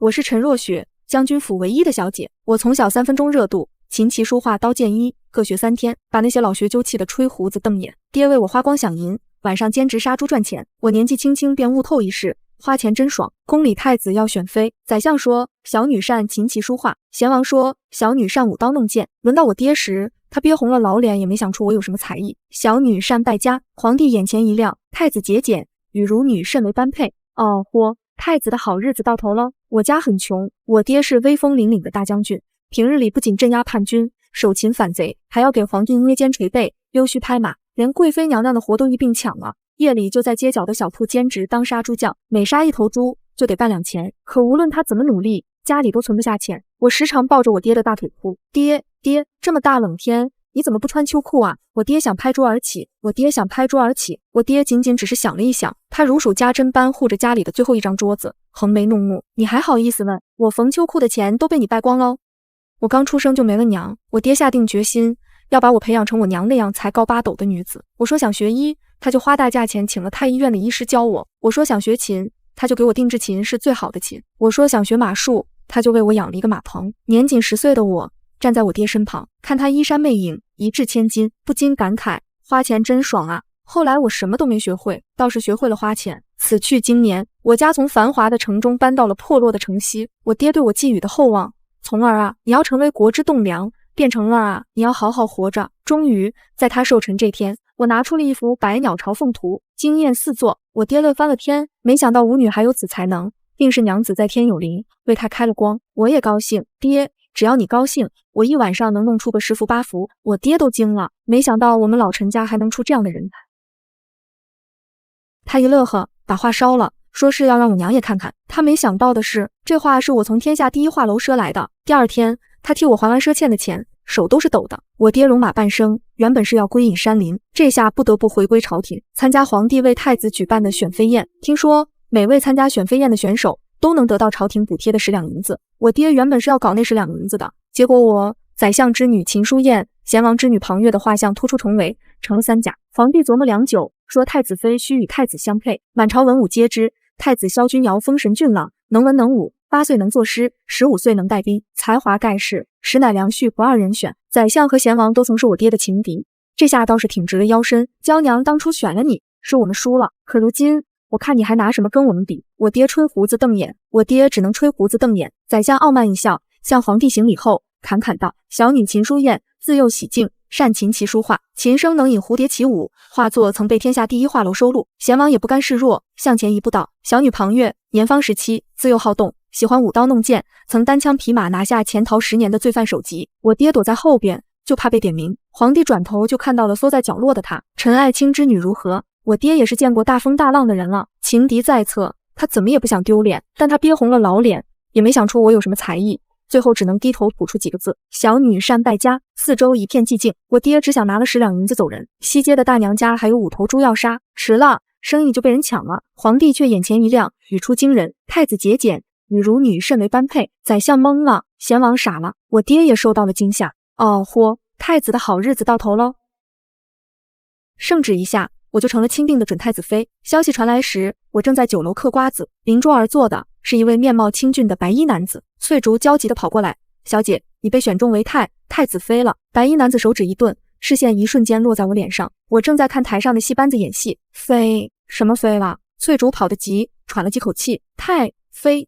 我是陈若雪，将军府唯一的小姐。我从小3分钟热度，琴棋书画刀剑医各学3天，把那些老学究气得吹胡子瞪眼。爹为我花光饷银，晚上兼职杀猪赚钱。我年纪轻轻便悟透一事，花钱真爽。宫里太子要选妃，宰相说小女善琴棋书画，贤王说小女善舞刀弄剑。轮到我爹时，他憋红了老脸，也没想出我有什么才艺。小女善败家，皇帝眼前一亮，太子节俭，与汝女甚为般配。哦豁，太子的好日子到头了。我家很穷，我爹是威风凛凛的大将军，平日里不仅镇压叛军，手擒反贼，还要给皇帝捏肩捶背，溜须拍马，连贵妃娘娘的活都一并抢了。夜里就在街角的小铺兼职当杀猪匠，每杀一头猪就得半两钱。可无论他怎么努力，家里都存不下钱。我时常抱着我爹的大腿哭，爹，这么大冷天，你怎么不穿秋裤啊？我爹想拍桌而起，我爹仅仅只是想了一想，他如数家珍般护着家里的最后一张桌子，横眉怒目，你还好意思问？我缝秋裤的钱都被你败光喽！我刚出生就没了娘，我爹下定决心要把我培养成我娘那样才高八斗的女子。我说想学医，他就花大价钱请了太医院的医师教我。我说想学琴，他就给我定制琴是最好的琴。我说想学马术，他就为我养了一个马棚。年仅10岁的我站在我爹身旁，看他衣衫魅影，一掷千金，不禁感慨花钱真爽啊。后来我什么都没学会，倒是学会了花钱。此去经年，我家从繁华的城中搬到了破落的城西。我爹对我寄予的厚望，从儿啊，你要成为国之栋梁，变成了啊，你要好好活着。终于在他寿辰这天，我拿出了一幅百鸟朝凤图，惊艳四座。我爹乐翻了天，没想到舞女还有此才能，定是娘子在天有灵，为他开了光。我也高兴，爹，只要你高兴，我一晚上能弄出个10幅8幅。我爹都惊了，没想到我们老陈家还能出这样的人才。他一乐呵，把画烧了，说是要让我娘也看看。他没想到的是，这画是我从天下第一画楼赊来的。第二天，他替我还完赊欠的钱，手都是抖的。我爹戎马半生，原本是要归隐山林，这下不得不回归朝廷，参加皇帝为太子举办的选妃宴。听说每位参加选妃宴的选手都能得到朝廷补贴的10两银子。我爹原本是要搞那10两银子的，结果我宰相之女秦书燕、贤王之女庞月的画像突出重围，成了3甲。皇帝琢磨良久，说太子妃须与太子相配。满朝文武皆知，太子萧君尧风神俊朗，能文能武，8岁能作诗，15岁能带兵，才华盖世，实乃良婿不二人选。宰相和贤王都曾是我爹的情敌，这下倒是挺直了腰身。娇娘当初选了你，是我们输了，可如今我看你还拿什么跟我们比？我爹吹胡子瞪眼，我爹只能吹胡子瞪眼。宰相傲慢一笑，向皇帝行礼后侃侃道：小女秦书燕，自幼喜静，善琴棋书画，琴声能引蝴蝶起舞，画作曾被天下第一画楼收录。贤王也不甘示弱，向前一步道：小女庞月，年方17，自幼好动，喜欢舞刀弄剑，曾单枪匹马拿下潜逃10年的罪犯首级。我爹躲在后边，就怕被点名。皇帝转头就看到了缩在角落的他。陈爱卿之女如何？我爹也是见过大风大浪的人了，情敌在侧，他怎么也不想丢脸，但他憋红了老脸，也没想出我有什么才艺，最后只能低头吐出几个字：小女善败家。四周一片寂静，我爹只想拿了10两银子走人。西街的大娘家还有5头猪要杀，迟了生意就被人抢了。皇帝却眼前一亮，语出惊人：太子节俭，与汝女甚为般配。宰相懵了，贤王傻了，我爹也受到了惊吓。哦豁，太子的好日子到头喽！圣旨一下，我就成了钦定的准太子妃。消息传来时，我正在酒楼嗑瓜子，邻桌而坐的是一位面貌清俊的白衣男子。翠竹焦急地跑过来：小姐，你被选中为太子妃了。白衣男子手指一顿，视线一瞬间落在我脸上。我正在看台上的戏班子演戏。妃？什么妃了？翠竹跑得急，喘了几口气。太妃，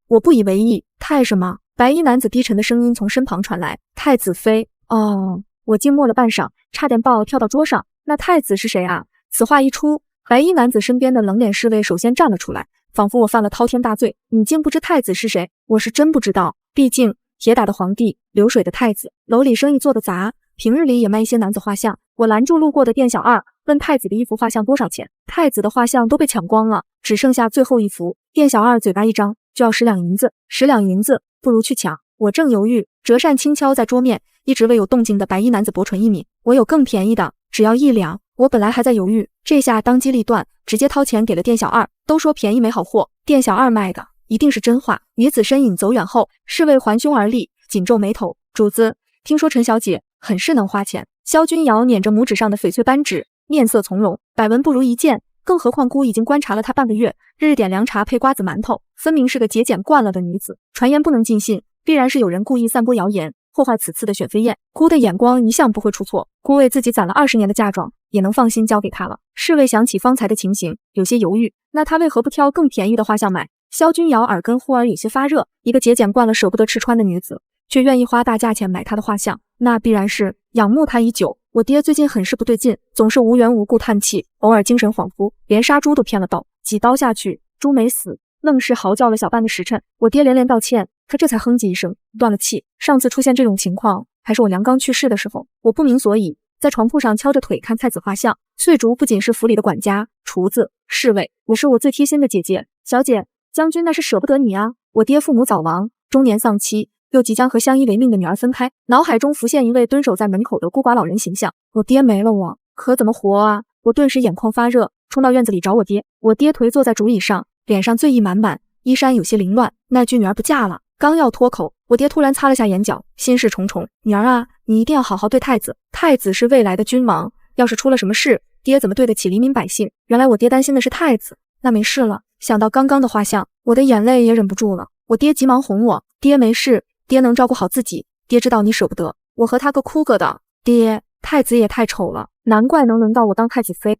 我不以为意。太什么？白衣男子低沉的声音从身旁传来：太子妃。哦，我静默了半晌，差点暴跳到桌上。那太子是谁啊？此话一出，白衣男子身边的冷脸侍卫首先站了出来，仿佛我犯了滔天大罪。你竟不知太子是谁？我是真不知道，毕竟铁打的皇帝，流水的太子，楼里生意做得杂，平日里也卖一些男子画像。我拦住路过的店小二，问太子的一幅画像多少钱。太子的画像都被抢光了，只剩下最后一幅。店小二嘴巴一张，就要10两银子。10两银子，不如去抢。我正犹豫，折扇轻敲在桌面，一直未有动静的白衣男子薄唇一抿：我有更便宜的，只要1两。我本来还在犹豫，这下当机立断，直接掏钱给了店小二。都说便宜没好货，店小二卖的一定是真话。女子身影走远后，侍卫环胸而立，紧皱眉头：主子，听说陈小姐很是能花钱。萧君尧捻着拇指上的翡翠扳指，面色从容：百闻不如一见，更何况姑已经观察了她半个月，日日点凉茶配瓜子馒头，分明是个节俭惯了的女子。传言不能尽信，必然是有人故意散播谣言，破坏此次的选妃宴。姑的眼光一向不会出错，姑为自己攒了20年的嫁妆，也能放心交给她了。侍卫想起方才的情形，有些犹豫，那她为何不挑更便宜的画像买？萧君瑶耳根忽而有些发热，一个节俭惯了舍不得吃穿的女子，却愿意花大价钱买她的画像，那必然是仰慕她已久。我爹最近很是不对劲，总是无缘无故叹气，偶尔精神恍惚，连杀猪都骗了道，几刀下去，猪没死，愣是嚎叫了小半个时辰。我爹连连道歉，他这才哼唧一声，断了气。上次出现这种情况，还是我娘刚去世的时候，我不明所以，在床铺上敲着腿看太子画像。翠竹不仅是府里的管家、厨子、侍卫，也是我最贴心的姐姐。小姐，将军那是舍不得你啊！我爹父母早亡，中年丧妻，又即将和相依为命的女儿分开，脑海中浮现一位蹲守在门口的孤寡老人形象。我爹没了我，可怎么活啊？我顿时眼眶发热，冲到院子里找我爹。我爹颓坐在竹椅上，脸上醉意满满，衣衫有些凌乱。那句女儿不嫁了，刚要脱口，我爹突然擦了下眼角，心事重重。女儿啊，你一定要好好对太子，太子是未来的君王，要是出了什么事，爹怎么对得起黎民百姓？原来我爹担心的是太子，那没事了。想到刚刚的画像，我的眼泪也忍不住了。我爹急忙哄我，爹没事，爹能照顾好自己，爹知道你舍不得，我和他个哭个的。爹，太子也太丑了，难怪能轮到我当太子妃。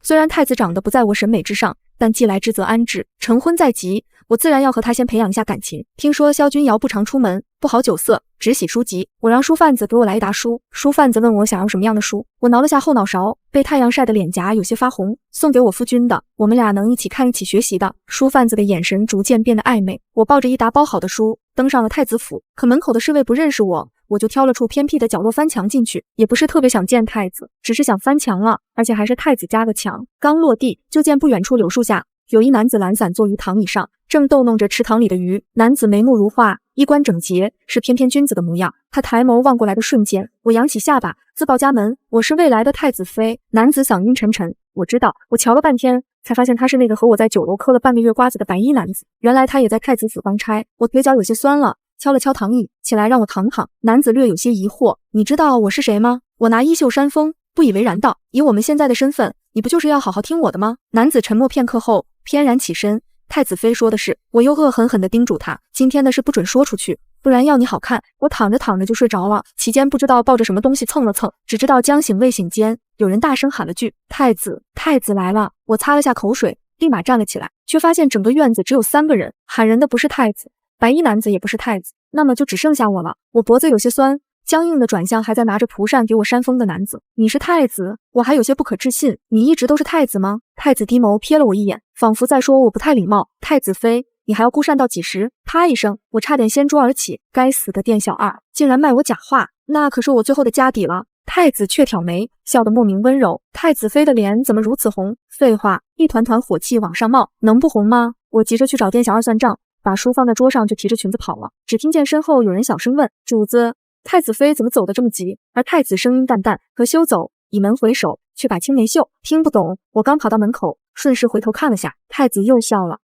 虽然太子长得不在我审美之上，但既来之则安之，成婚在即，我自然要和他先培养一下感情。听说萧君瑶不常出门，不好酒色，只喜书籍。我让书贩子给我来一沓书，书贩子问我想要什么样的书，我挠了下后脑勺，被太阳晒的脸颊有些发红，送给我夫君的，我们俩能一起看一起学习的。书贩子的眼神逐渐变得暧昧，我抱着一沓包好的书登上了太子府，可门口的侍卫不认识我，我就挑了处偏僻的角落翻墙进去，也不是特别想见太子，只是想翻墙了，而且还是太子家的墙。刚落地，就见不远处柳树下有一男子懒散坐于躺椅上，正逗弄着池塘里的鱼。男子眉目如画，衣冠整洁，是翩翩君子的模样。他抬眸望过来的瞬间，我扬起下巴，自报家门，我是未来的太子妃。男子嗓音沉沉，我知道。我瞧了半天，才发现他是那个和我在酒楼嗑了半个月瓜子的白衣男子。原来他也在太子府当差。我腿脚有些酸了，敲了敲躺椅，起来让我躺躺。男子略有些疑惑，你知道我是谁吗？我拿衣袖扇风，不以为然道，以我们现在的身份，你不就是要好好听我的吗？男子沉默片刻后翩然起身，太子妃说的是。我又恶狠狠地叮嘱他，今天的事不准说出去，不然要你好看。我躺着躺着就睡着了，期间不知道抱着什么东西蹭了蹭，只知道将醒未醒间，有人大声喊了句太子，太子来了。我擦了下口水，立马站了起来，却发现整个院子只有3个人，喊人的不是太子，白衣男子也不是太子，那么就只剩下我了。我脖子有些酸，僵硬的转向还在拿着蒲扇给我扇风的男子，你是太子？我还有些不可置信，你一直都是太子吗？太子低眸瞥了我一眼，仿佛在说我不太礼貌。太子妃，你还要孤扇到几时？啪一声，我差点掀桌而起，该死的店小二，竟然卖我假话，那可是我最后的家底了。太子却挑眉，笑得莫名温柔。太子妃的脸怎么如此红？废话，一团团火气往上冒，能不红吗？我急着去找店小二算账，把书放在桌上就提着裙子跑了。只听见身后有人小声问，主子，太子妃怎么走得这么急？而太子声音淡淡，可休走，倚门回首，却把青梅嗅。听不懂。我刚跑到门口，顺势回头看了下，太子又笑了。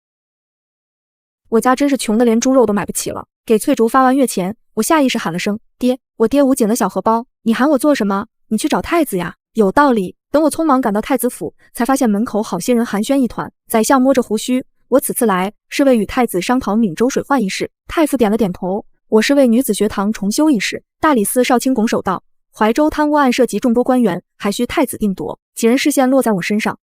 我家真是穷得连猪肉都买不起了。给翠竹发完月钱，我下意识喊了声爹。我爹捂紧了小荷包，你喊我做什么？你去找太子呀。有道理。等我匆忙赶到太子府，才发现门口好些人寒暄一团。宰相摸着胡须，我此次来是为与太子商讨闽州水患一事。太傅点了点头，我是为女子学堂重修一事。大理寺少卿拱手道，怀州贪污案涉及众多官员，还需太子定夺。几人视线落在我身上，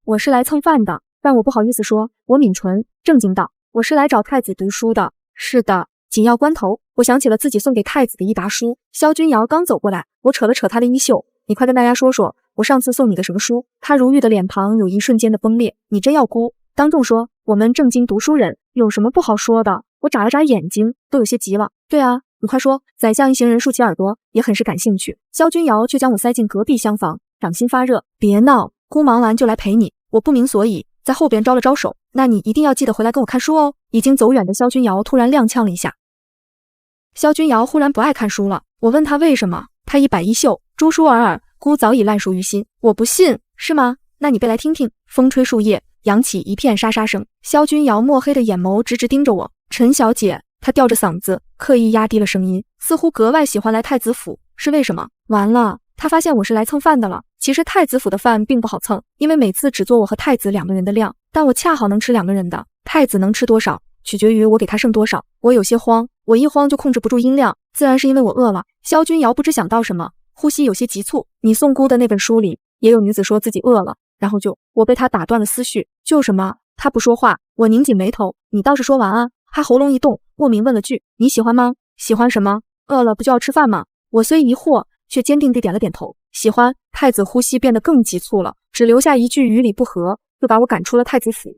我是来蹭饭的，但我不好意思说。我抿唇正经道，我是来找太子读书的。是的。紧要关头，我想起了自己送给太子的一沓书。萧君瑶刚走过来，我扯了扯他的衣袖，你快跟大家说说，我上次送你的什么书？他如玉的脸庞有一瞬间的崩裂，你真要哭？当众说，我们正经读书人有什么不好说的？我眨了眨眼睛，都有些急了。对啊，你快说。宰相一行人竖起耳朵，也很是感兴趣。萧君瑶却将我塞进隔壁厢房，掌心发热。别闹，姑忙完就来陪你。我不明所以，在后边招了招手。那你一定要记得回来跟我看书哦。已经走远的萧君瑶突然踉跄了一下。萧君瑶忽然不爱看书了，我问他为什么，他一摆衣袖，朱书尔，姑早已烂熟于心。我不信，是吗？那你背来听听。风吹树叶，扬起一片沙沙声。萧君瑶墨黑的眼眸直直盯着我。陈小姐，她吊着嗓子，刻意压低了声音，似乎格外喜欢来太子府，是为什么？完了，他发现我是来蹭饭的了。其实太子府的饭并不好蹭，因为每次只做我和太子2个人的量，但我恰好能吃2个人的。太子能吃多少，取决于我给他剩多少。我有些慌，我一慌就控制不住音量，自然是因为我饿了。萧君瑶不知想到什么，呼吸有些急促。你送姑的那本书里也有女子说自己饿了，然后我被他打断了思绪。就什么？他不说话，我拧紧眉头。你倒是说完啊！他喉咙一动，莫名问了句：你喜欢吗？喜欢什么？饿了不就要吃饭吗？我虽疑惑，却坚定地点了点头。喜欢。太子呼吸变得更急促了，只留下一句与理不合，就把我赶出了太子府。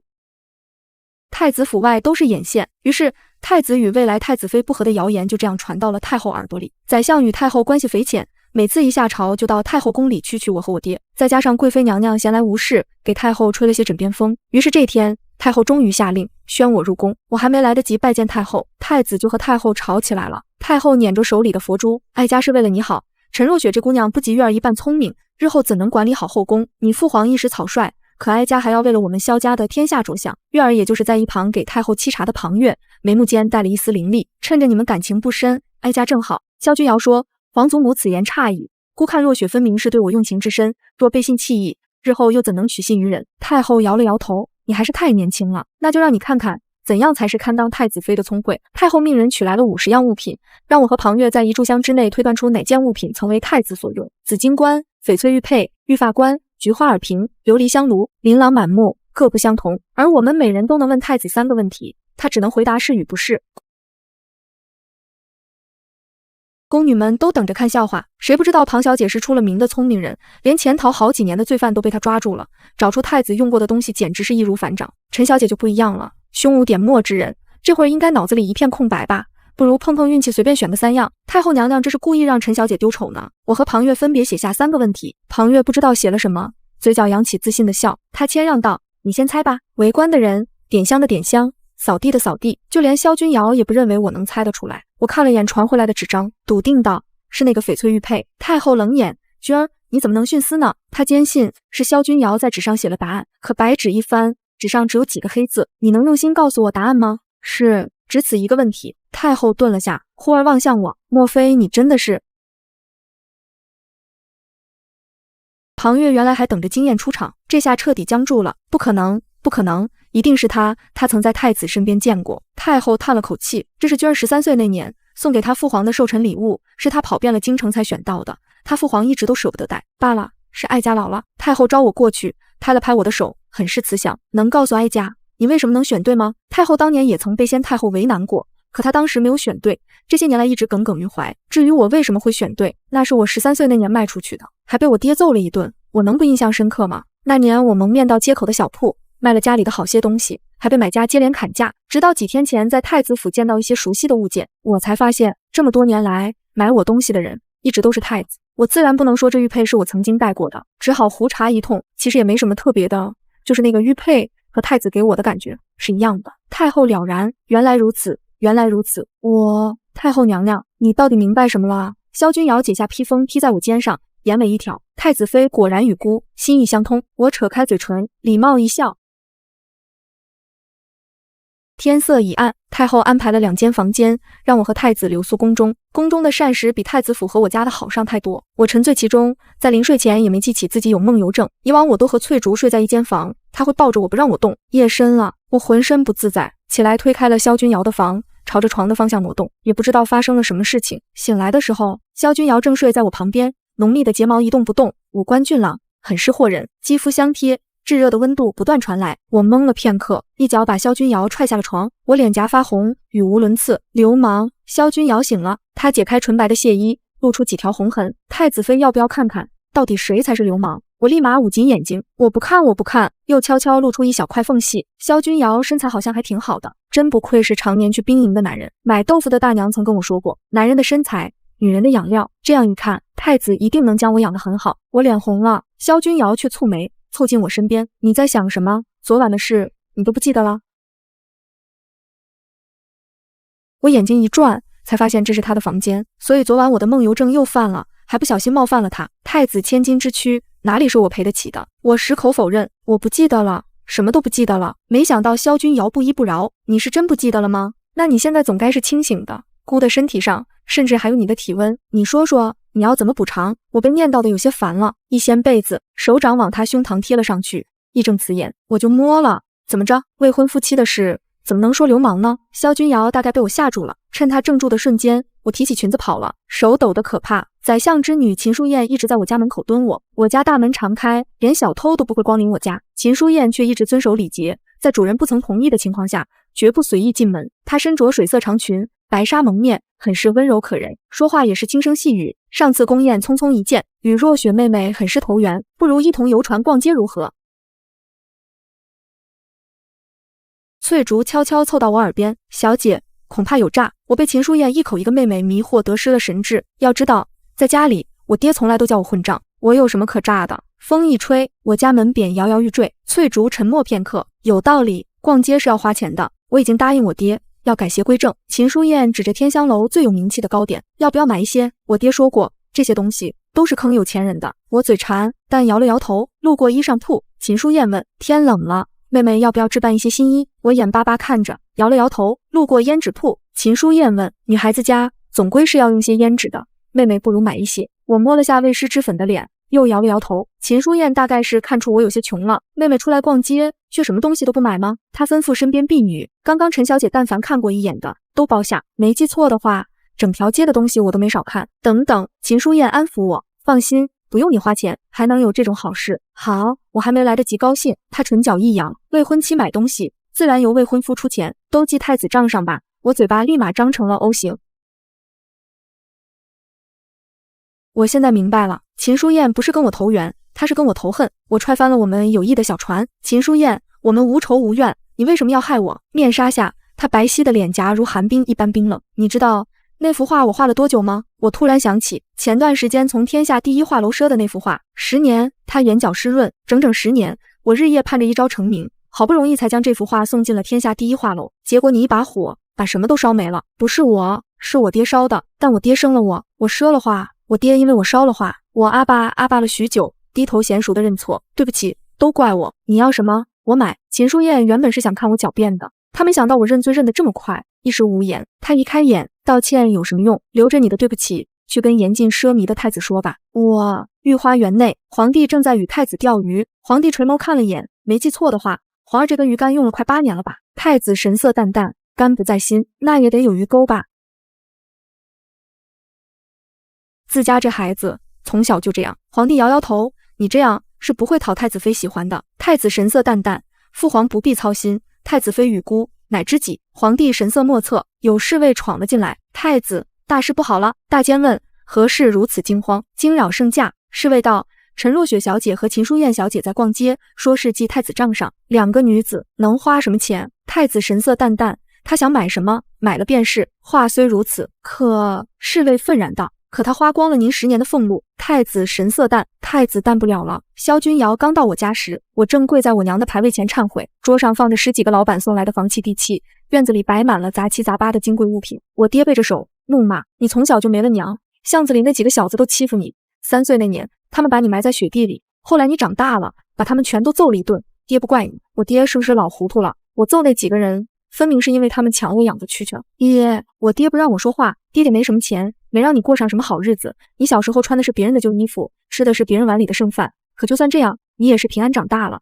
太子府外都是眼线，于是太子与未来太子妃不和的谣言就这样传到了太后耳朵里。宰相与太后关系匪浅，每次一下朝就到太后宫里蛐蛐我和我爹，再加上贵妃娘娘闲来无事，给太后吹了些枕边风。于是这天，太后终于下令宣我入宫。我还没来得及拜见太后，太子就和太后吵起来了。太后捻着手里的佛珠，哀家是为了你好。陈若雪这姑娘不及玉儿一半聪明，日后怎能管理好后宫？你父皇一时草率，可哀家还要为了我们萧家的天下着想。玉儿也就是在一旁给太后沏茶的旁月，眉目间带了一丝凌厉。趁着你们感情不深，哀家正好。萧君瑶说，皇祖母此言差矣，姑看若雪分明是对我用情至深，若背信弃义，日后又怎能取信于人？太后摇了摇头，你还是太年轻了，那就让你看看怎样才是堪当太子妃的聪慧。太后命人取来了50样物品，让我和庞月在一炷香之内推断出哪件物品曾为太子所用。紫金冠、翡翠玉佩、玉发冠、菊花耳瓶、琉璃香炉，琳琅满目，各不相同。而我们每人都能问太子3个问题，他只能回答是与不是。宫女们都等着看笑话，谁不知道庞小姐是出了名的聪明人，连潜逃好几年的罪犯都被她抓住了，找出太子用过的东西简直是易如反掌。陈小姐就不一样了，胸无点墨之人，这会儿应该脑子里一片空白吧，不如碰碰运气，随便选个3样。太后娘娘这是故意让陈小姐丢丑呢。我和庞月分别写下3个问题，庞月不知道写了什么，嘴角扬起自信的笑，她谦让道：你先猜吧。围观的人，点香的点香，扫地的扫地，就连萧君瑶也不认为我能猜得出来。我看了眼传回来的纸张，笃定道：是那个翡翠玉佩。太后冷眼：君儿，你怎么能徇私呢？她坚信是萧君瑶在纸上写了答案，可白纸一翻，纸上只有几个黑字。你能用心告诉我答案吗？是，只此一个问题。太后顿了下，忽而望向我，莫非你真的是？庞月原来还等着经验出场，这下彻底僵住了。不可能，不可能，一定是他曾在太子身边见过。太后叹了口气，这是君儿13岁那年送给他父皇的寿辰礼物，是他跑遍了京城才选到的，他父皇一直都舍不得带。罢了，是哀家老了。太后招我过去，拍了拍我的手，很是慈祥，能告诉哀家你为什么能选对吗？太后当年也曾被先太后为难过，可她当时没有选对，这些年来一直耿耿于怀。至于我为什么会选对，那是我13岁那年卖出去的，还被我爹揍了一顿，我能不印象深刻吗？那年我蒙面到街口的小铺，卖了家里的好些东西，还被买家接连砍价。直到几天前在太子府见到一些熟悉的物件，我才发现这么多年来买我东西的人一直都是太子。我自然不能说这玉佩是我曾经戴过的，只好胡查一通，其实也没什么特别的，就是那个玉佩和太子给我的感觉是一样的。太后了然，原来如此，原来如此。太后娘娘，你到底明白什么了啊？萧君瑶解下披风披在我肩上，眼尾一挑，太子妃果然与姑心意相通。我扯开嘴唇，礼貌一笑。天色已暗，太后安排了2间房间，让我和太子留宿宫中。宫中的膳食比太子府和我家的好上太多，我沉醉其中，在临睡前也没记起自己有梦游症。以往我都和翠竹睡在一间房，她会抱着我不让我动。夜深了，我浑身不自在，起来推开了萧君瑶的房，朝着床的方向挪动，也不知道发生了什么事情。醒来的时候，萧君瑶正睡在我旁边，浓密的睫毛一动不动，五官俊朗，很是惑人，肌肤相贴，炙热的温度不断传来。我懵了片刻，一脚把萧君瑶踹下了床，我脸颊发红，语无伦次。流氓！萧君瑶醒了，她解开纯白的亵衣，露出几条红痕。太子妃要不要看看，到底谁才是流氓？我立马捂紧眼睛，我不看，我不看，又悄悄露出一小块缝隙。萧君瑶身材好像还挺好的，真不愧是常年去兵营的男人。买豆腐的大娘曾跟我说过，男人的身材，女人的养料。这样一看，太子一定能将我养得很好。我脸红了，萧君瑶却蹙眉，凑近我身边，你在想什么？昨晚的事你都不记得了？我眼睛一转，才发现这是他的房间，所以昨晚我的梦游症又犯了，还不小心冒犯了他。太子千金之躯，哪里是我赔得起的？我矢口否认，我不记得了，什么都不记得了。没想到萧君瑶不依不饶，你是真不记得了吗？那你现在总该是清醒的，姑的身体上甚至还有你的体温，你说说你要怎么补偿？我被念叨的有些烦了，一掀被子，手掌往他胸膛贴了上去，义正辞严，我就摸了。怎么着？未婚夫妻的事怎么能说流氓呢？萧君瑶大概被我吓住了，趁他怔住的瞬间，我提起裙子跑了，手抖得可怕。宰相之女秦书燕一直在我家门口蹲我，我家大门常开，连小偷都不会光临我家，秦书燕却一直遵守礼节，在主人不曾同意的情况下，绝不随意进门。她身着水色长裙，白纱蒙面，很是温柔可人，说话也是轻声细语。上次宫宴匆匆一见，与若雪妹妹很是投缘，不如一同游船逛街如何？翠竹悄悄凑到我耳边，小姐，恐怕有诈。我被秦书燕一口一个妹妹迷惑得失了神智。要知道，在家里，我爹从来都叫我混账，我有什么可诈的？风一吹，我家门匾摇摇欲坠。翠竹沉默片刻，有道理，逛街是要花钱的，我已经答应我爹，要改邪归正。秦书燕指着天香楼最有名气的糕点，要不要买一些？我爹说过，这些东西都是坑有钱人的。我嘴馋，但摇了摇头。路过衣裳铺，秦书燕问，天冷了，妹妹要不要置办一些新衣？我眼巴巴看着，摇了摇头。路过胭脂铺，秦书燕问，女孩子家总归是要用些胭脂的，妹妹不如买一些。我摸了下未施脂粉的脸，又摇了摇头。秦书燕大概是看出我有些穷了，妹妹出来逛街，却什么东西都不买吗？她吩咐身边婢女，刚刚陈小姐但凡看过一眼的，都包下。没记错的话，整条街的东西我都没少看。等等，秦书燕安抚我，放心，不用你花钱，还能有这种好事。好，我还没来得及高兴，她唇角一扬，未婚妻买东西，自然由未婚夫出钱，都记太子账上吧。我嘴巴立马张成了 O 型。我现在明白了，秦书燕不是跟我投缘，她是跟我投恨。我踹翻了我们友谊的小船。秦书燕，我们无仇无怨，你为什么要害我？面纱下，她白皙的脸颊如寒冰一般冰冷。你知道那幅画我画了多久吗？我突然想起前段时间从天下第一画楼赊的那幅画，10年。她眼角湿润，整整10年，我日夜盼着一朝成名，好不容易才将这幅画送进了天下第一画楼，结果你一把火把什么都烧没了。不是我，是我爹烧的，但我爹生了我，我赊了画，我爹因为我烧了画，我阿爸了许久，低头娴熟的认错，对不起，都怪我。你要什么？我买。秦书燕原本是想看我狡辩的，她没想到我认罪认得这么快，一时无言。她一开眼，道歉有什么用？留着你的对不起，去跟严禁奢靡的太子说吧。御花园内，皇帝正在与太子钓鱼。皇帝垂眸看了眼，没记错的话，皇儿这根鱼竿用了快8年了吧？太子神色淡淡，肝不在心，那也得有鱼钩吧？自家这孩子从小就这样。皇帝摇摇头，你这样是不会讨太子妃喜欢的。太子神色淡淡，父皇不必操心，太子妃与孤乃知己。皇帝神色莫测，有侍卫闯了进来。太子，大事不好了！大监问，何事如此惊慌？惊扰圣驾。侍卫道，陈若雪小姐和秦书燕小姐在逛街，说是记太子账上，2个女子能花什么钱？太子神色淡淡，他想买什么买了便是。话虽如此，可……侍卫愤然道，可他花光了您10年的俸禄。太子神色淡，太子淡不了了。萧君瑶刚到我家时，我正跪在我娘的牌位前忏悔，桌上放着10几个老板送来的房契地契，院子里摆满了杂七杂八的金贵物品。我爹背着手怒骂，你从小就没了娘，巷子里那几个小子都欺负你。3岁那年，他们把你埋在雪地里，后来你长大了，把他们全都揍了一顿。爹不怪你，我爹是不是老糊涂了？我揍那几个人，分明是因为他们抢我养的蛐蛐。我爹不让我说话，爹爹没什么钱，没让你过上什么好日子。你小时候穿的是别人的旧衣服，吃的是别人碗里的剩饭，可就算这样，你也是平安长大了。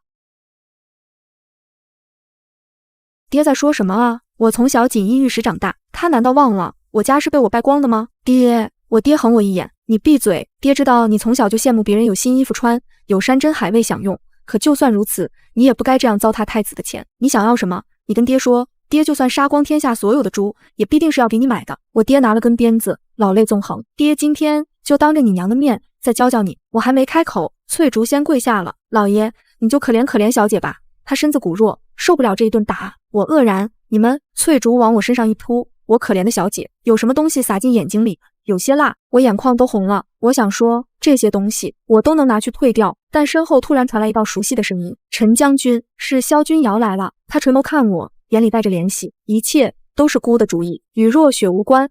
爹在说什么啊？我从小锦衣玉食长大，他难道忘了我家是被我败光的吗？爹，我爹横我一眼，你闭嘴。爹知道你从小就羡慕别人有新衣服穿，有山珍海味享用，可就算如此，你也不该这样糟蹋太子的钱。你想要什么？你跟爹说，爹就算杀光天下所有的猪，也必定是要给你买的。我爹拿了根鞭子，老泪纵横。爹今天就当着你娘的面再教教你。我还没开口，翠竹先跪下了。老爷，你就可怜可怜小姐吧，她身子骨弱，受不了这一顿打。我愕然，你们……翠竹往我身上一扑，我可怜的小姐，有什么东西洒进眼睛里？有些辣，我眼眶都红了。我想说，这些东西我都能拿去退掉，但身后突然传来一道熟悉的声音：陈将军，是萧君瑶来了。他垂眸看我，眼里带着怜惜，一切都是姑的主意，与若雪无关。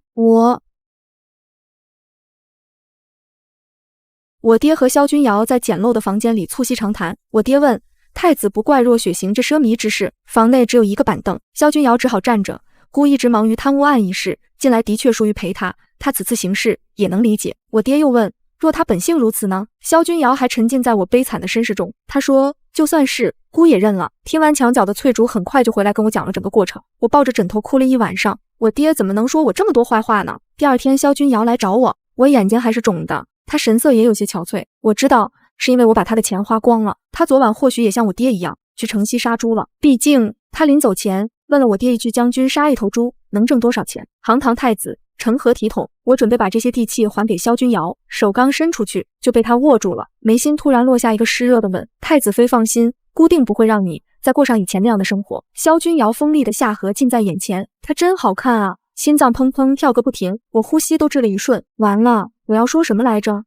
我爹和萧君瑶在简陋的房间里促膝长谈。我爹问，太子不怪若雪行这奢靡之事，房内只有一个板凳，萧君瑶只好站着。姑一直忙于贪污案一事，近来的确疏于陪他他此次行事也能理解。我爹又问，若他本性如此呢？萧君瑶还沉浸在我悲惨的身世中，他说就算是，姑也认了。听完墙角的翠竹很快就回来跟我讲了整个过程，我抱着枕头哭了一晚上。我爹怎么能说我这么多坏话呢？第二天萧君瑶来找我，我眼睛还是肿的，他神色也有些憔悴。我知道是因为我把他的钱花光了，他昨晚或许也像我爹一样去城西杀猪了。毕竟他临走前问了我爹一句，将军杀一头猪能挣多少钱？堂堂太子成何体统？我准备把这些地契还给萧君瑶，手刚伸出去就被他握住了，眉心突然落下一个湿热的吻。太子妃放心，姑定不会让你再过上以前那样的生活。萧君瑶锋利的下颌近在眼前，她真好看啊，心脏砰砰跳个不停，我呼吸都滞了一瞬。完了，我要说什么来着？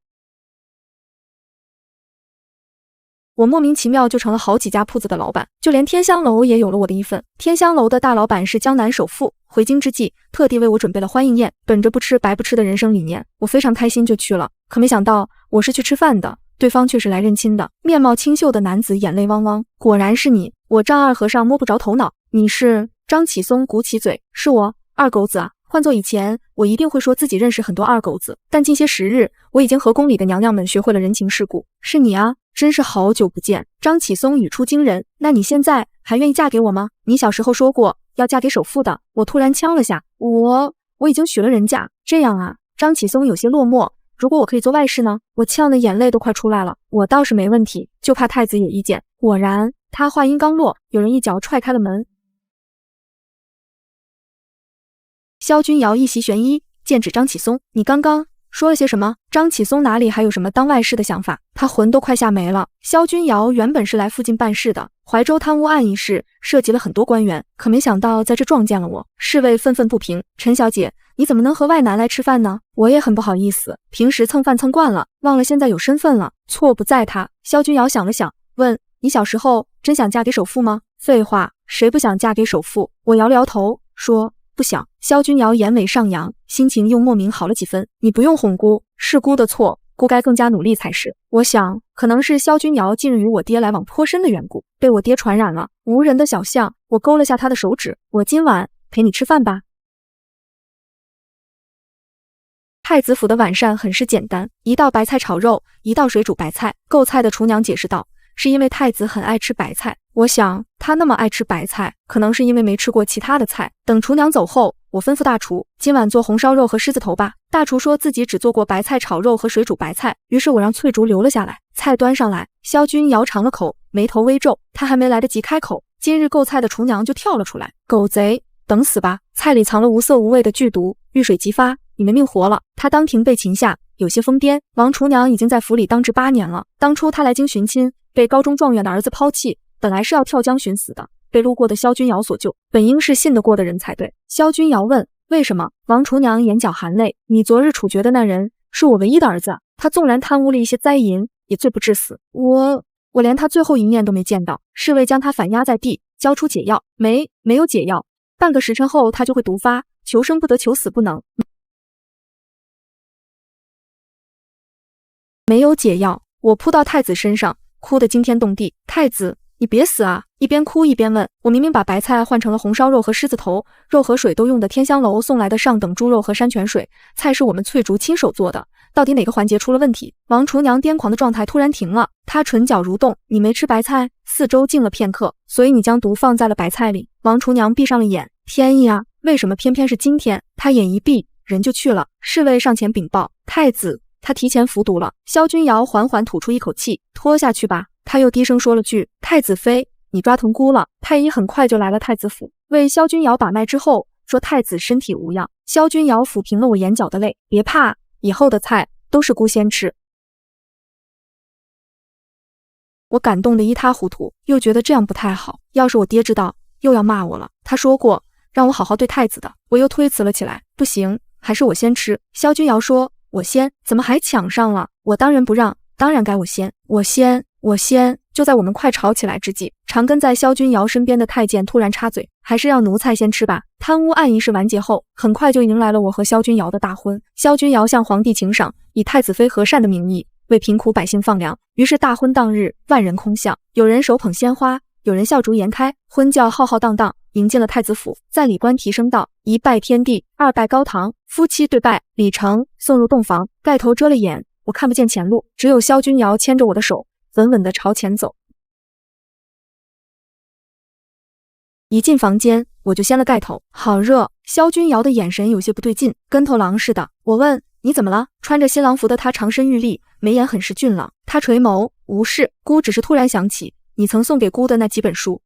我莫名其妙就成了好几家铺子的老板，就连天香楼也有了我的一份。天香楼的大老板是江南首富，回京之际特地为我准备了欢迎宴，本着不吃白不吃的人生理念，我非常开心就去了。可没想到我是去吃饭的，对方却是来认亲的。面貌清秀的男子眼泪汪汪，果然是你！我丈二和尚摸不着头脑。你是？张启松鼓起嘴，是我，二狗子啊。换做以前，我一定会说自己认识很多二狗子，但近些时日，我已经和宫里的娘娘们学会了人情世故。是你啊，真是好久不见。张启松语出惊人，那你现在还愿意嫁给我吗？你小时候说过要嫁给首富的。我突然呛了下，我已经许了人家。这样啊？张启松有些落寞。如果我可以做外室呢？我呛得眼泪都快出来了。我倒是没问题，就怕太子有意见。果然，他话音刚落，有人一脚踹开了门。萧君瑶一袭玄衣，剑指张启松，你刚刚说了些什么？张启松哪里还有什么当外室的想法，他魂都快吓没了。萧君瑶原本是来附近办事的，怀州贪污案一事涉及了很多官员，可没想到在这撞见了我，侍卫愤愤不平。陈小姐，你怎么能和外男来吃饭呢？我也很不好意思，平时蹭饭蹭惯了，忘了现在有身份了，错不在他。萧君瑶想了想，问，你小时候真想嫁给首富吗？废话，谁不想嫁给首富？我摇了摇头，说不想。萧君瑶眼尾上扬，心情又莫名好了几分。你不用哄姑，是姑的错，姑该更加努力才是。我想，可能是萧君瑶近日与我爹来往颇深的缘故，被我爹传染了。无人的小巷，我勾了下他的手指，我今晚陪你吃饭吧。太子府的晚膳很是简单，一道白菜炒肉，一道水煮白菜。购菜的厨娘解释道，是因为太子很爱吃白菜。我想他那么爱吃白菜，可能是因为没吃过其他的菜。等厨娘走后，我吩咐大厨，今晚做红烧肉和狮子头吧。大厨说自己只做过白菜炒肉和水煮白菜，于是我让翠竹留了下来。菜端上来，萧君瑶尝了口，眉头微皱，他还没来得及开口，今日购菜的厨娘就跳了出来，狗贼，等死吧！菜里藏了无色无味的剧毒，遇水即发，你没命活了。他当庭被擒下，有些疯癫。王厨娘已经在府里当值8年了，当初他来京寻亲，被高中状元的儿子抛弃，本来是要跳江寻死的，被路过的萧君瑶所救，本应是信得过的人才对。萧君瑶问，为什么？王厨娘眼角含泪，你昨日处决的那人是我唯一的儿子，他纵然贪污了一些灾银，也罪不至死。我连他最后一面都没见到。侍卫将他反压在地，交出解药，没有解药，半个时辰后他就会毒发，求生不得，求死不能。没有解药，我扑到太子身上，哭得惊天动地。太子，你别死啊！一边哭一边问，我明明把白菜换成了红烧肉和狮子头，肉和水都用的天香楼送来的上等猪肉和山泉水，菜是我们翠竹亲手做的，到底哪个环节出了问题？王厨娘癫狂的状态突然停了，她唇角蠕动，你没吃白菜？四周静了片刻，所以你将毒放在了白菜里。王厨娘闭上了眼，天意啊，为什么偏偏是今天？她眼一闭，人就去了。侍卫上前禀报，太子，他提前服毒了。萧君瑶缓缓吐出一口气，拖下去吧。他又低声说了句，太子妃，你抓疼姑了。太医很快就来了太子府，为萧君瑶把脉之后，说太子身体无恙。萧君瑶抚平了我眼角的泪，别怕，以后的菜都是姑先吃。我感动得一塌糊涂，又觉得这样不太好，要是我爹知道，又要骂我了。他说过让我好好对太子的，我又推辞了起来。不行，还是我先吃。萧君瑶说，我先，怎么还抢上了？我当仁不让，当然该我先，我先。就在我们快吵起来之际，常跟在萧君瑶身边的太监突然插嘴，还是让奴才先吃吧。贪污案一事完结后，很快就迎来了我和萧君瑶的大婚。萧君瑶向皇帝请赏，以太子妃和善的名义为贫苦百姓放粮。于是大婚当日，万人空巷，有人手捧鲜花，有人笑逐颜开，婚轿浩浩荡荡，迎进了太子府，在礼官提升道：一拜天地，二拜高堂，夫妻对拜。礼成，送入洞房，盖头遮了眼，我看不见前路，只有萧君瑶牵着我的手，稳稳地朝前走。一进房间，我就掀了盖头，好热。萧君瑶的眼神有些不对劲，跟头狼似的。我问：你怎么了？穿着新郎服的他长身玉立，眉眼很是俊朗。他垂眸，无事，姑只是突然想起你曾送给姑的那几本书。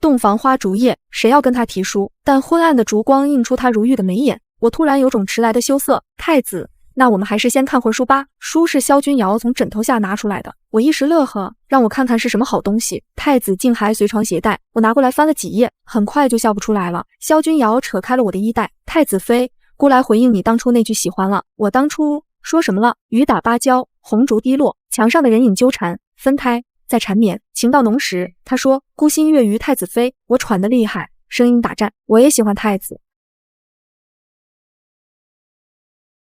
洞房花烛夜，谁要跟他提书？但昏暗的烛光映出他如玉的眉眼，我突然有种迟来的羞涩。太子，那我们还是先看会书吧。书是萧君瑶从枕头下拿出来的，我一时乐呵，让我看看是什么好东西。太子竟还随床携带，我拿过来翻了几页，很快就笑不出来了。萧君瑶扯开了我的衣带，太子妃，姑来回应你当初那句喜欢了。我当初说什么了？雨打芭蕉，红烛滴落，墙上的人影纠缠，分开再缠绵，情到浓时。他说孤心悦于太子妃，我喘得厉害，声音打颤。我也喜欢太子。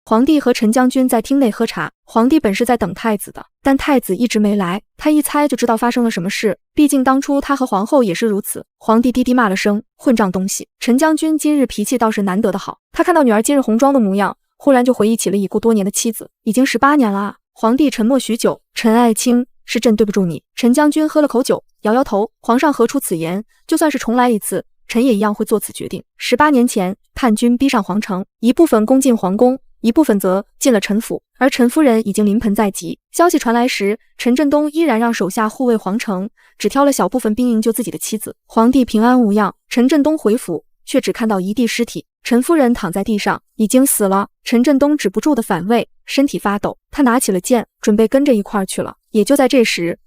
皇帝和陈将军在厅内喝茶，皇帝本是在等太子的，但太子一直没来，他一猜就知道发生了什么事，毕竟当初他和皇后也是如此。皇帝低低骂了声混账东西。陈将军今日脾气倒是难得的好，他看到女儿今日红妆的模样，忽然就回忆起了已故多年的妻子，已经18年了啊。皇帝沉默许久，陈爱卿，是朕对不住你。陈将军喝了口酒，摇摇头，皇上何出此言？就算是重来一次，臣也一样会做此决定。18年前，叛军逼上皇城，一部分攻进皇宫，一部分则进了陈府，而陈夫人已经临盆在即。消息传来时，陈振东依然让手下护卫皇城，只挑了小部分兵营救自己的妻子。皇帝平安无恙，陈振东回府，却只看到一地尸体。陈夫人躺在地上，已经死了。陈振东止不住的反胃，身体发抖，他拿起了剑，准备跟着一块儿去了。也就在这时，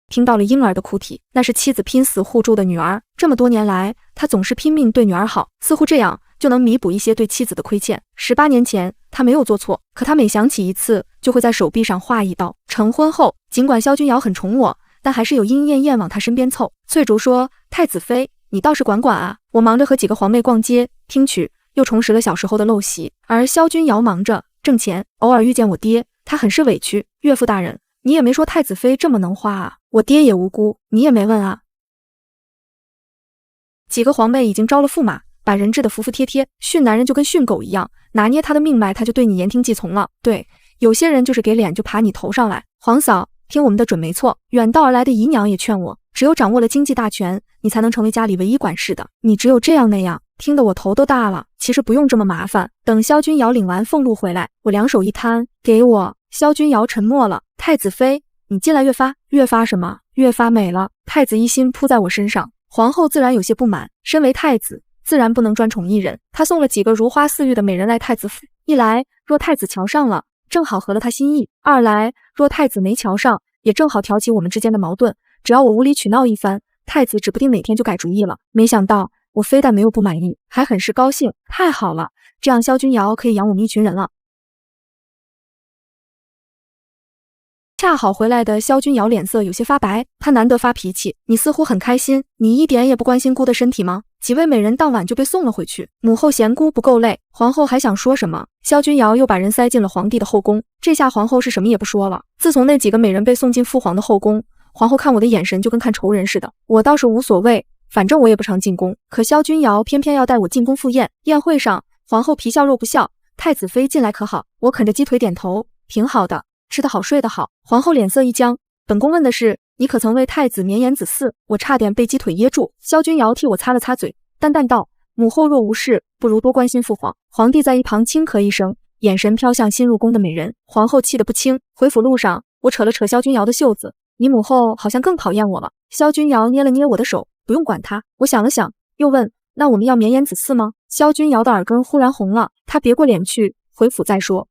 听到了婴儿的哭啼，那是妻子拼死护住的女儿。这么多年来，他总是拼命对女儿好，似乎这样就能弥补一些对妻子的亏欠。18年前，他没有做错，可他每想起一次，就会在手臂上划一刀。成婚后，尽管萧君瑶很宠我，但还是有莺燕燕往他身边凑。翠竹说：太子妃，你倒是管管啊。我忙着和几个皇妹逛街听曲，又重拾了小时候的陋习，而萧君瑶忙着挣钱，偶尔遇见我爹，他很是委屈。岳父大人，你也没说太子妃这么能花啊。我爹也无辜，你也没问啊。几个皇妹已经招了驸马，把人治得服服帖帖，训男人就跟训狗一样，拿捏他的命脉，他就对你言听计从了。对，有些人就是给脸就爬你头上来。皇嫂，听我们的准没错。远道而来的姨娘也劝我，只有掌握了经济大权，你才能成为家里唯一管事的，你只有这样那样，听得我头都大了。其实不用这么麻烦，等萧君瑶领完俸禄回来，我两手一摊，给我。萧君瑶沉默了。太子妃，你近来越发什么？越发美了。太子一心扑在我身上，皇后自然有些不满。身为太子，自然不能专宠一人。他送了几个如花似玉的美人来太子府，一来若太子瞧上了，正好合了他心意；二来若太子没瞧上，也正好挑起我们之间的矛盾。只要我无理取闹一番，太子指不定哪天就改主意了。没想到我非但没有不满意，还很是高兴。太好了，这样萧君瑶可以养我们一群人了。恰好回来的萧君瑶脸色有些发白，她难得发脾气。你似乎很开心，你一点也不关心姑的身体吗？几位美人当晚就被送了回去，母后嫌姑不够累。皇后还想说什么，萧君瑶又把人塞进了皇帝的后宫。这下皇后是什么也不说了。自从那几个美人被送进父皇的后宫，皇后看我的眼神就跟看仇人似的。我倒是无所谓，反正我也不常进宫。可萧君瑶偏偏要带我进宫赴宴。宴会上，皇后皮笑肉不笑，太子妃近来可好？我啃着鸡腿点头，挺好的，吃得好睡得好。皇后脸色一僵，本宫问的是你可曾为太子绵延子嗣？我差点被鸡腿噎住。萧君瑶替我擦了擦嘴，淡淡道：母后若无事，不如多关心父皇。皇帝在一旁轻咳一声，眼神飘向新入宫的美人。皇后气得不轻。回府路上，我扯了扯萧君瑶的袖子，你母后好像更讨厌我了。萧君瑶捏了捏我的手，不用管她。我想了想，又问：那我们要绵延子嗣吗？萧君瑶的耳根忽然红了，她别过脸去，回府再说。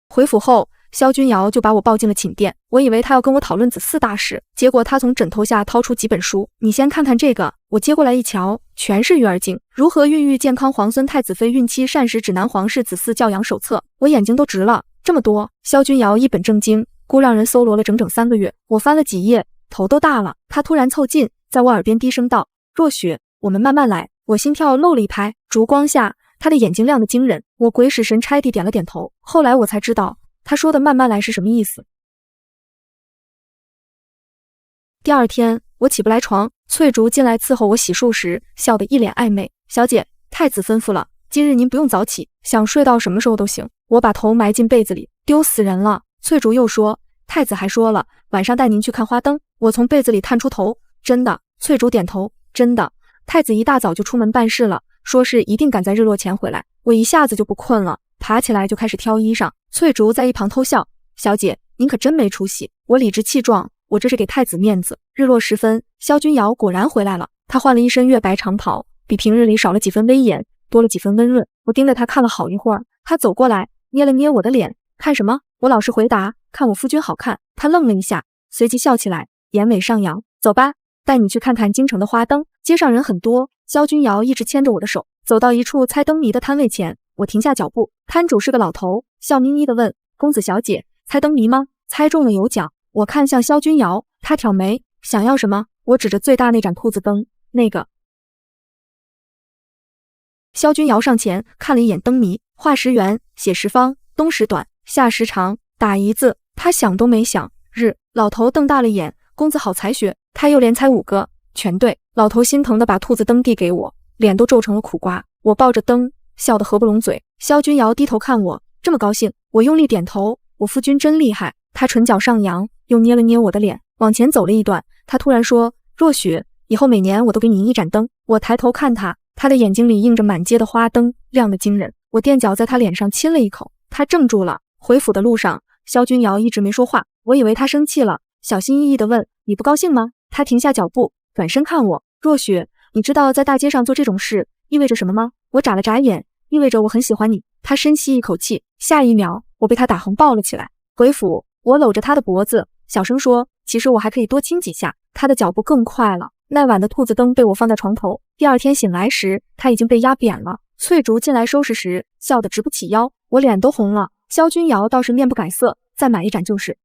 回府后，萧君瑶就把我抱进了寝殿。我以为她要跟我讨论子嗣大事，结果她从枕头下掏出几本书。你先看看这个。我接过来一瞧，全是育儿经，如何孕育健康皇孙太子妃孕期膳食指南、皇室子嗣教养手册。我眼睛都直了，这么多。萧君瑶一本正经，姑让人搜罗了整整3个月。我翻了几页，头都大了。她突然凑近，在我耳边低声道：若雪，我们慢慢来。我心跳漏了一拍，烛光下他的眼睛亮得惊人，我鬼使神差地点了点头。后来我才知道，他说的慢慢来是什么意思。第二天我起不来床，翠竹进来伺候我洗漱时，笑得一脸暧昧。小姐，太子吩咐了，今日您不用早起，想睡到什么时候都行。我把头埋进被子里，丢死人了。翠竹又说，太子还说了，晚上带您去看花灯。我从被子里探出头，真的？翠竹点头，真的。太子一大早就出门办事了，说是一定赶在日落前回来。我一下子就不困了，爬起来就开始挑衣裳。翠竹在一旁偷笑，小姐，您可真没出息。我理直气壮，我这是给太子面子。日落时分，萧君瑶果然回来了，他换了一身月白长袍，比平日里少了几分威严，多了几分温润。我盯着他看了好一会儿，他走过来，捏了捏我的脸，看什么？我老实回答，看我夫君好看。他愣了一下，随即笑起来，眼尾上扬，走吧，带你去看看京城的花灯。街上人很多，萧君瑶一直牵着我的手，走到一处猜灯谜的摊位前，我停下脚步。摊主是个老头，笑眯眯地问，公子小姐，猜灯谜吗？猜中了有奖。我看向萧君瑶，他挑眉，想要什么？我指着最大那盏兔子灯，那个。萧君瑶上前看了一眼灯谜，画时圆，写时方，东时短，夏时长，打一字。他想都没想，日。老头瞪大了眼，公子好才学。他又连猜5个，全对。老头心疼地把兔子灯递给我，脸都皱成了苦瓜。我抱着灯，笑得合不拢嘴。萧君瑶低头看我，这么高兴。我用力点头，我夫君真厉害。他唇角上扬，又捏了捏我的脸，往前走了一段，他突然说，若许，以后每年我都给你一盏灯。我抬头看他，他的眼睛里映着满街的花灯，亮得惊人。我垫脚在他脸上亲了一口，他怔住了。回府的路上，萧君瑶一直没说话，我以为他生气了，小心翼翼地问，你不高兴吗？他停下脚步，转身看我，若许，你知道在大街上做这种事意味着什么吗？我眨了眨眼，意味着我很喜欢你。他深吸一口气，下一秒我被他打横抱了起来。回府，我搂着他的脖子，小声说，其实我还可以多亲几下。他的脚步更快了。那晚的兔子灯被我放在床头，第二天醒来时，他已经被压扁了。翠竹进来收拾时，笑得直不起腰，我脸都红了。萧君瑶倒是面不改色，再买一盏就是。